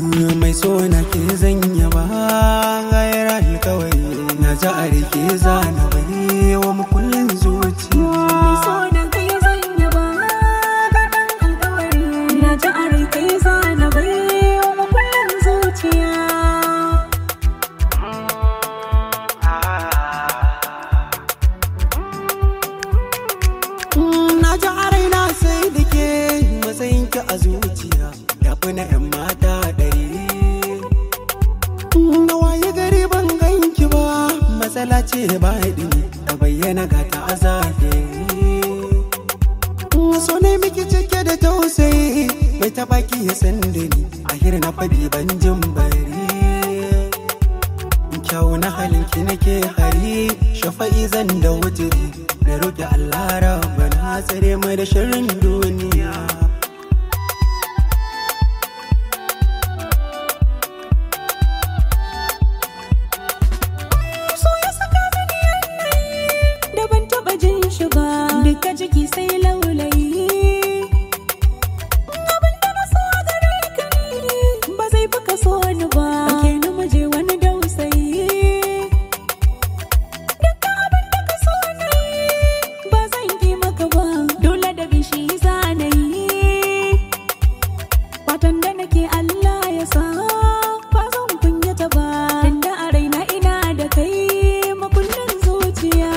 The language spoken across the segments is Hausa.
mai so na ke zanya ba gayar alkawari na ji a rike zana bai wa makullin zuciya. Mai so na kai zanya ba gaɗan alkawari na ji a rike zana bai wa makullin zuciya. Na ji a raina sai da ke matsayinki a zuciya ya fi na 'yan mata ɗari. Na waye gari ban ganki ba matsala ce ba ɗini ta bayyana ga ta a zahiri. So ne miki cike da tausayi mai taɓa ki ya san da ni a na faɗi ban jin bari. Kyau na halinki nake hari shafa'i zan da wuturi na roƙi Allah rabbana tsare mai da sharrin duniya. So ya saka mini yanayi da ban taɓa jin shi ba, duka jiki sai laulayi. Abin da na so a gare ka ne ba zai fi ka so ni ba, ke na muje wani dausayi. Duka abin da ka so na yi ba zan ki maka ba, dole da bishi zanayi. Fatan da nake Allah ya sa ba zan kunyata ba, tunda a raina ina da kai makullin zuciya.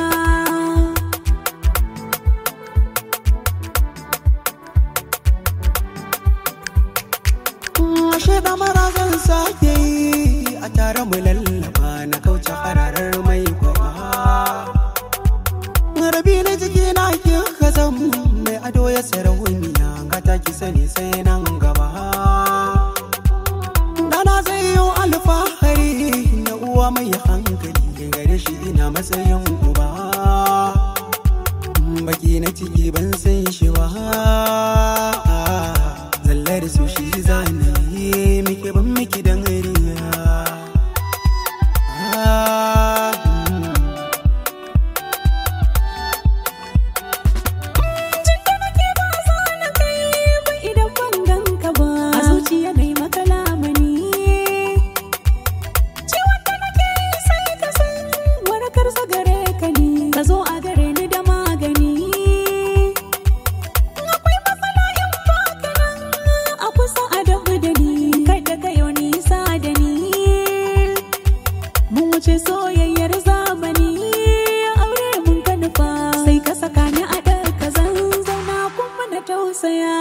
Ashe da mara zan sake yi a tare mu lallaba na kauce hararar mai kwaba. Rabi na jiki na ki kazan mai ado ya sarauniya gata ki sani sai nan gaba. Dana zai yi alfahari na uwa mai hankali gare shi ina matsayin uba. Baki na ciki ban san shi ba zallar su shi zanayi miki ban miki dan riya. Tunda nake ba za na kai ba idan ban ganka ba, a zuciya gai maka lamani. Ciwon da nake yi sai ka san warakar sa gare ka ne, ka zo a gare ni da magani. Akwai matsala in baka nan a kusa a dabu da ni, kada ka yi nisa da ni. Mun wuce soyayyar zamani, aure mun ka nufa, sai ka saka ni a ɗaka zan zauna kuma na tausaya.